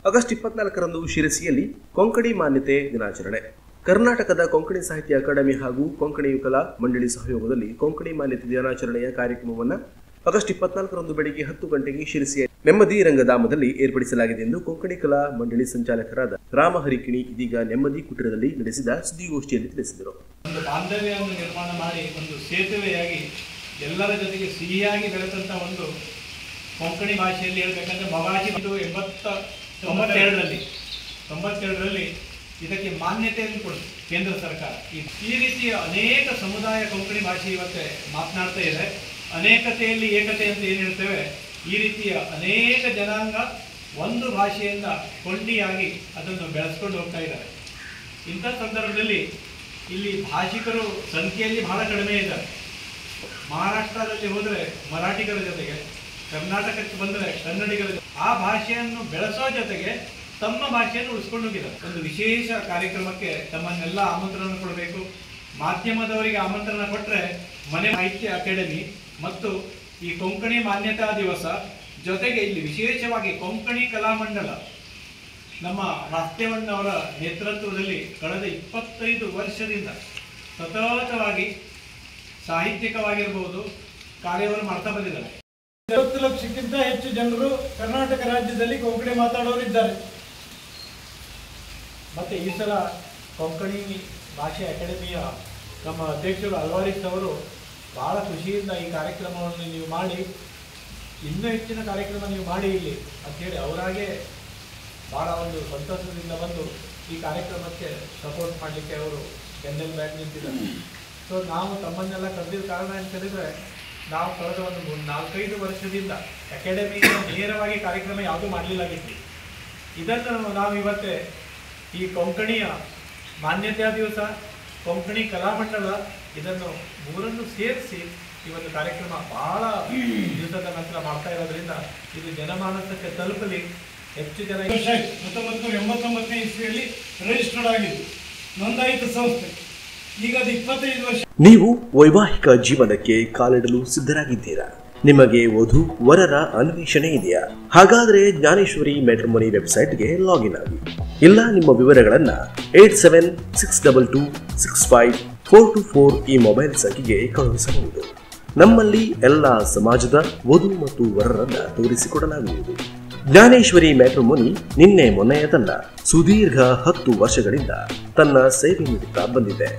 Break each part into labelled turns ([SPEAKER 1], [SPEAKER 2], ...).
[SPEAKER 1] August 24ರಂದು ಶಿರಸಿಯಲ್ಲಿ ಕೊಂಕಣಿ ಮಾನ್ಯತೆ ದಿನಾಚರಣೆ. ಕರ್ನಾಟಕದ ಕೊಂಕಣಿ ಸಾಹಿತ್ಯ ಅಕಾಡೆಮಿ ಹಾಗೂ ಕೊಂಕಣಿ ಕಲಾ ಮಂಡಳಿ ಸಹಯೋಗದಲ್ಲಿ ಕೊಂಕಣಿ ಮಾನ್ಯತೆ ದಿನಾಚರಣೆಯ ಕಾರ್ಯಕ್ರಮವನ್ನು ಆಗಸ್ಟ್ 24ರಂದು ಬೆಳಗ್ಗೆ 10 ಗಂಟೆಗೆ ಶಿರಸಿಯ ನೆಮ್ಮದಿ ರಂಗಧಾಮದಲ್ಲಿ ಏರ್ಪಡಿಸಲಾಗಿದೆ ಎಂದು ಕೊಂಕಣಿ ಕಲಾ ಮಂಡಳಿ ಸಂಚಾಲಕರಾದ ರಾಮಹರಿಕಿಣಿ ಇದೀಗ ನೆಮ್ಮದಿ ಕುಟೀರದಲ್ಲಿ ನಡೆಸಿದ ಸುದ್ದಿಗೋಷ್ಠಿಯಲ್ಲಿ ತಿಳಿಸಿದರು.
[SPEAKER 2] ಒಂದು ಬಾಂಧವ್ಯವನ್ನು ನಿರ್ಮಾಣ ಮಾಡಿ ಒಂದು ಸೇತುವೆಯಾಗಿ ಎಲ್ಲರ ಜೊತೆಗೆ ಸಿಹಿಯಾಗಿ ಬೆರೆತಂತ ಒಂದು ಕೊಂಕಣಿ ಭಾಷೆಯಲ್ಲಿ ಹೇಳಬೇಕಂದ್ರೆ ಮವಾಜಿ 92ರಲ್ಲಿ ಇದಕ್ಕೆ ಮಾನ್ಯತೆಯನ್ನು ಕೊಡಿತು ಕೇಂದ್ರ ಸರ್ಕಾರ. ಈ ರೀತಿಯ ಅನೇಕ ಸಮುದಾಯ ಕೊಂಕಣಿ ಭಾಷೆ ಇವತ್ತೇ ಮಾತನಾಡ್ತಾ ಇದೆ. ಅನೇಕತೆಯಲ್ಲಿ ಏಕತೆ ಅಂತ ಏನು ಹೇಳ್ತೇವೆ, ಈ ರೀತಿಯ ಅನೇಕ ಜನಾಂಗ ಒಂದು ಭಾಷೆಯಿಂದ ಕೊಂಡಿಯಾಗಿ ಅದನ್ನು ಬೆಳೆಸ್ಕೊಂಡು ಹೋಗ್ತಾ ಇದ್ದಾರೆ. ಇಂಥ ಸಂದರ್ಭದಲ್ಲಿ ಇಲ್ಲಿ ಭಾಷಿಕರು ಸಂಖ್ಯೆಯಲ್ಲಿ ಬಹಳ ಕಡಿಮೆ ಇದ್ದಾರೆ. ಮಹಾರಾಷ್ಟ್ರದಲ್ಲಿ ಹೋದರೆ ಮರಾಠಿಗರ ಜೊತೆಗೆ, ಕರ್ನಾಟಕಕ್ಕೆ ಬಂದರೆ ಕನ್ನಡಿಗರ ಜೊತೆ ಆ ಭಾಷೆಯನ್ನು ಬೆಳೆಸೋ ಜೊತೆಗೆ ತಮ್ಮ ಭಾಷೆಯನ್ನು ಉಳಿಸ್ಕೊಂಡು ಹೋಗಿದ್ದಾರೆ. ಒಂದು ವಿಶೇಷ ಕಾರ್ಯಕ್ರಮಕ್ಕೆ ತಮ್ಮನ್ನೆಲ್ಲ ಆಮಂತ್ರಣ ಕೊಡಬೇಕು. ಮಾಧ್ಯಮದವರಿಗೆ ಆಮಂತ್ರಣ ಕೊಟ್ಟರೆ ಮನೆ ಸಾಹಿತ್ಯ ಅಕಾಡೆಮಿ ಮತ್ತು ಈ ಕೊಂಕಣಿ ಮಾನ್ಯತಾ ದಿವಸ ಜೊತೆಗೆ ಇಲ್ಲಿ ವಿಶೇಷವಾಗಿ ಕೊಂಕಣಿ ಕಲಾಮಂಡಲ ನಮ್ಮ ರಾಸ್ತೆವಣ್ಣವರ ನೇತೃತ್ವದಲ್ಲಿ ಕಳೆದ 25 ವರ್ಷದಿಂದ ಸತತವಾಗಿ ಸಾಹಿತ್ಯಿಕವಾಗಿರ್ಬೋದು ಕಾರ್ಯವನ್ನು ಮಾಡ್ತಾ ಬಂದಿದ್ದಾರೆ.
[SPEAKER 3] 70 ಲಕ್ಷಕ್ಕಿಂತ ಹೆಚ್ಚು ಜನರು ಕರ್ನಾಟಕ ರಾಜ್ಯದಲ್ಲಿ ಕೊಂಕಣಿ ಮಾತಾಡೋರಿದ್ದಾರೆ.
[SPEAKER 2] ಮತ್ತು ಈ ಸಲ ಕೊಂಕಣಿ ಭಾಷೆ ಅಕಾಡೆಮಿಯ ನಮ್ಮ ಅಧ್ಯಕ್ಷರು ಅಲ್ವಾರಿಸ್ ಅವರು ಭಾಳ ಖುಷಿಯಿಂದ ಈ ಕಾರ್ಯಕ್ರಮವನ್ನು ನೀವು ಮಾಡಿ, ಇನ್ನೂ ಹೆಚ್ಚಿನ ಕಾರ್ಯಕ್ರಮ ನೀವು ಮಾಡಿ ಇಲ್ಲಿ ಅಂಥೇಳಿ ಅವರಾಗೆ ಭಾಳ ಒಂದು ಸಂತಸದಿಂದ ಬಂದು ಈ ಕಾರ್ಯಕ್ರಮಕ್ಕೆ ಸಪೋರ್ಟ್ ಮಾಡಲಿಕ್ಕೆ ಅವರು ಬ್ಯಾಕ್ ನಿಂತಿದ್ದಾರೆ. ಸೊ ನಾವು ತಮ್ಮನ್ನೆಲ್ಲ ಕರೆದಿದ್ದ ಕಾರಣ ಅಂತ ಹೇಳಿದರೆ, ನಾವು ಕಳೆದ ಒಂದು 4-5 ವರ್ಷದಿಂದ ಅಕಾಡೆಮಿಯಿಂದ ನೇರವಾಗಿ ಕಾರ್ಯಕ್ರಮ ಯಾವುದೂ ಮಾಡಲಿಲ್ಲಾಗಿತ್ತು. ಇದನ್ನು ನಾವು ಇವತ್ತೇ ಈ ಕೊಂಕಣಿಯ ಮಾನ್ಯತೆಯ ದಿವಸ, ಕೊಂಕಣಿ ಕಲಾಮಂಡಲ ಇದನ್ನು ಮೂರನ್ನು ಸೇರಿಸಿ ಇವತ್ತು ಕಾರ್ಯಕ್ರಮ ಬಹಳ ದಿವಸದ ನಂತರ ಮಾಡ್ತಾ ಇರೋದ್ರಿಂದ ಇದು ಜನಮಾನಸಕ್ಕೆ ತಲುಪಲಿ. ಹೆಚ್ಚು ಜನ
[SPEAKER 3] 1989ನೇ ಇಸ್ವಿಯಲ್ಲಿ ರಿಜಿಸ್ಟರ್ಡ್ ಆಗಿದೆ, ನೋಂದಾಯಿತ ಸಂಸ್ಥೆ. ಈಗ ಅದು 25 ವರ್ಷ.
[SPEAKER 1] ನೀವು ವೈವಾಹಿಕ ಜೀವನಕ್ಕೆ ಕಾಲಿಡಲು ಸಿದ್ಧರಾಗಿದ್ದೀರಾ? ನಿಮಗೆ ವಧು ವರರ ಅನ್ವೇಷಣೆ ಇದೆಯಾ? ಹಾಗಾದ್ರೆ ಜ್ಞಾನೇಶ್ವರಿ ಮ್ಯಾಟ್ರಿಮೋನಿ ವೆಬ್ಸೈಟ್ಗೆ ಲಾಗಿನ್ ಆಗಿ. ಇಲ್ಲ ನಿಮ್ಮ ವಿವರಗಳನ್ನ 8762265424 ಈ ಮೊಬೈಲ್ ಸಂಖ್ಯೆಗೆ ಕಳುಹಿಸಬಹುದು. ನಮ್ಮಲ್ಲಿ ಎಲ್ಲ ಸಮಾಜದ ವಧು ಮತ್ತು ವರರನ್ನ ತೋರಿಸಿಕೊಡಲಾಗುವುದು. ಜ್ಞಾನೇಶ್ವರಿ ಮ್ಯಾಟ್ರಿಮೋನಿ ನಿನ್ನೆ ಮೊನ್ನೆಯದಲ್ಲ, ಸುದೀರ್ಘ 10 ವರ್ಷಗಳಿಂದ ತನ್ನ ಸೇವೆ ನೀಡುತ್ತಾ ಬಂದಿದೆ.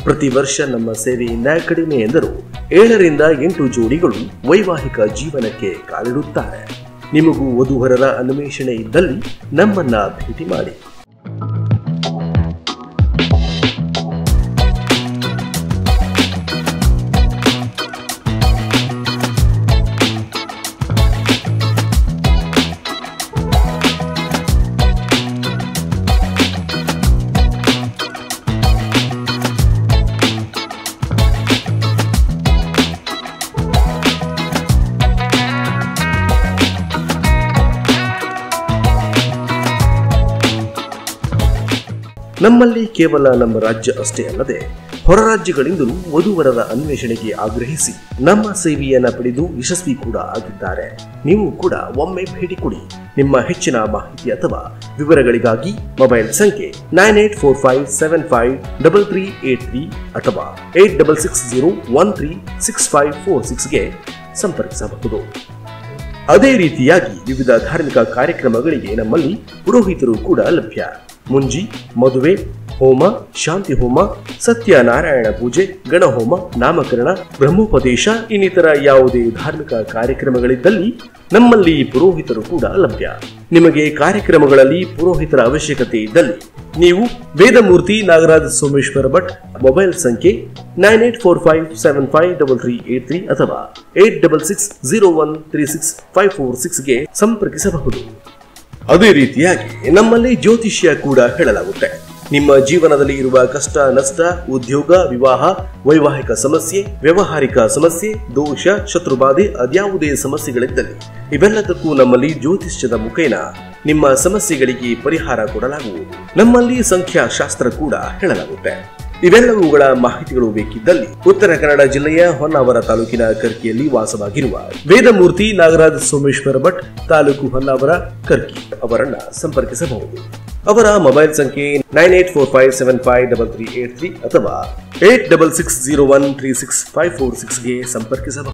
[SPEAKER 1] ಪ್ರತಿ ವರ್ಷ ನಮ್ಮ ಸೇವೆಯಿಂದ ಕಡಿಮೆ ಎಂದರೂ 7ರಿಂದ 8 ಜೋಡಿಗಳು ವೈವಾಹಿಕ ಜೀವನಕ್ಕೆ ಕಾಲಿಡುತ್ತಾರೆ. ನಿಮಗೂ ವಧುವರರ ಅನ್ವೇಷಣೆ ಇದ್ದಲ್ಲಿ ನಮ್ಮನ್ನ ಭೇಟಿ ಮಾಡಿ. ನಮ್ಮಲ್ಲಿ ಕೇವಲ ನಮ್ಮ ರಾಜ್ಯ ಅಷ್ಟೇ ಅಲ್ಲದೆ ಹೊರ ರಾಜ್ಯಗಳಿಂದಲೂ ವಧುವರರ ಅನ್ವೇಷಣೆಗೆ ಆಗ್ರಹಿಸಿ ನಮ್ಮ ಸೇವೆಯನ್ನ ಪಡೆದು ಯಶಸ್ವಿ ಕೂಡ ಆಗಿದ್ದಾರೆ. ನೀವು ಕೂಡ ಒಮ್ಮೆ ಭೇಟಿ ಕೊಡಿ. ನಿಮ್ಮ ಹೆಚ್ಚಿನ ಮಾಹಿತಿ ಅಥವಾ ವಿವರಗಳಿಗಾಗಿ ಮೊಬೈಲ್ ಸಂಖ್ಯೆ 9845753383 ಅಥವಾ 8660136546ಗೆ ಸಂಪರ್ಕಿಸಬಹುದು. ಅದೇ ರೀತಿಯಾಗಿ ವಿವಿಧ ಧಾರ್ಮಿಕ ಕಾರ್ಯಕ್ರಮಗಳಿಗೆ ನಮ್ಮಲ್ಲಿ ಪುರೋಹಿತರು ಕೂಡ ಲಭ್ಯ. ಮುಂಜಿ, ಮದುವೆ, ಹೋಮ, ಶಾಂತಿ ಹೋಮ, ಸತ್ಯನಾರಾಯಣ ಪೂಜೆ, ಗಣಹೋಮ, ನಾಮಕರಣ, ಬ್ರಹ್ಮೋಪದೇಶ ಇನ್ನಿತರ ಯಾವುದೇ ಧಾರ್ಮಿಕ ಕಾರ್ಯಕ್ರಮಗಳಿದ್ದಲ್ಲಿ ನಮ್ಮಲ್ಲಿ ಪುರೋಹಿತರು ಕೂಡ ಲಭ್ಯ. ನಿಮಗೆ ಕಾರ್ಯಕ್ರಮಗಳಲ್ಲಿ ಪುರೋಹಿತರ ಅವಶ್ಯಕತೆ ಇದ್ದಲ್ಲಿ ನೀವು ವೇದಮೂರ್ತಿ ನಾಗರಾಜ ಸೋಮೇಶ್ವರ ಭಟ್ ಮೊಬೈಲ್ ಸಂಖ್ಯೆ 9845753383 ಅಥವಾ 8660136546ಗೆ ಸಂಪರ್ಕಿಸಬಹುದು. ಅದೇ ರೀತಿಯಾಗಿ ನಮ್ಮಲ್ಲಿ ಜ್ಯೋತಿಷ್ಯ ಕೂಡ ಹೇಳಲಾಗುತ್ತೆ. ನಿಮ್ಮ ಜೀವನದಲ್ಲಿ ಇರುವ ಕಷ್ಟ ನಷ್ಟ, ಉದ್ಯೋಗ, ವಿವಾಹ, ವೈವಾಹಿಕ ಸಮಸ್ಯೆ, ವ್ಯಾವಹಾರಿಕ ಸಮಸ್ಯೆ, ದೋಷ, ಶತ್ರುಬಾಧೆ, ಅದ್ಯಾವುದೇ ಸಮಸ್ಯೆಗಳಿದ್ದಲ್ಲಿ ಇವೆಲ್ಲದಕ್ಕೂ ನಮ್ಮಲ್ಲಿ ಜ್ಯೋತಿಷ್ಯದ ಮುಖೇನ ನಿಮ್ಮ ಸಮಸ್ಯೆಗಳಿಗೆ ಪರಿಹಾರ ಕೊಡಲಾಗುವುದು. ನಮ್ಮಲ್ಲಿ ಸಂಖ್ಯಾಶಾಸ್ತ್ರ ಕೂಡ ಹೇಳಲಾಗುತ್ತೆ. ಇವೆಲ್ಲವುಗಳ ಮಾಹಿತಿಗಳು ಬೇಕಿದ್ದಲ್ಲಿ ಉತ್ತರ ಕನ್ನಡ ಜಿಲ್ಲೆಯ ಹೊನ್ನಾವರ ತಾಲೂಕಿನ ಕರ್ಕಿಯಲ್ಲಿ ವಾಸವಾಗಿರುವ ವೇದಮೂರ್ತಿ ನಾಗರಾಜ್ ಸೋಮೇಶ್ವರ ಭಟ್, ತಾಲೂಕು ಹೊನ್ನಾವರ, ಕರ್ಕಿ ಅವರನ್ನ ಸಂಪರ್ಕಿಸಬಹುದು. ಅವರ ಮೊಬೈಲ್ ಸಂಖ್ಯೆ 9845753383 ಅಥವಾ 8660136546ಗೆ ಸಂಪರ್ಕಿಸಬಹುದು.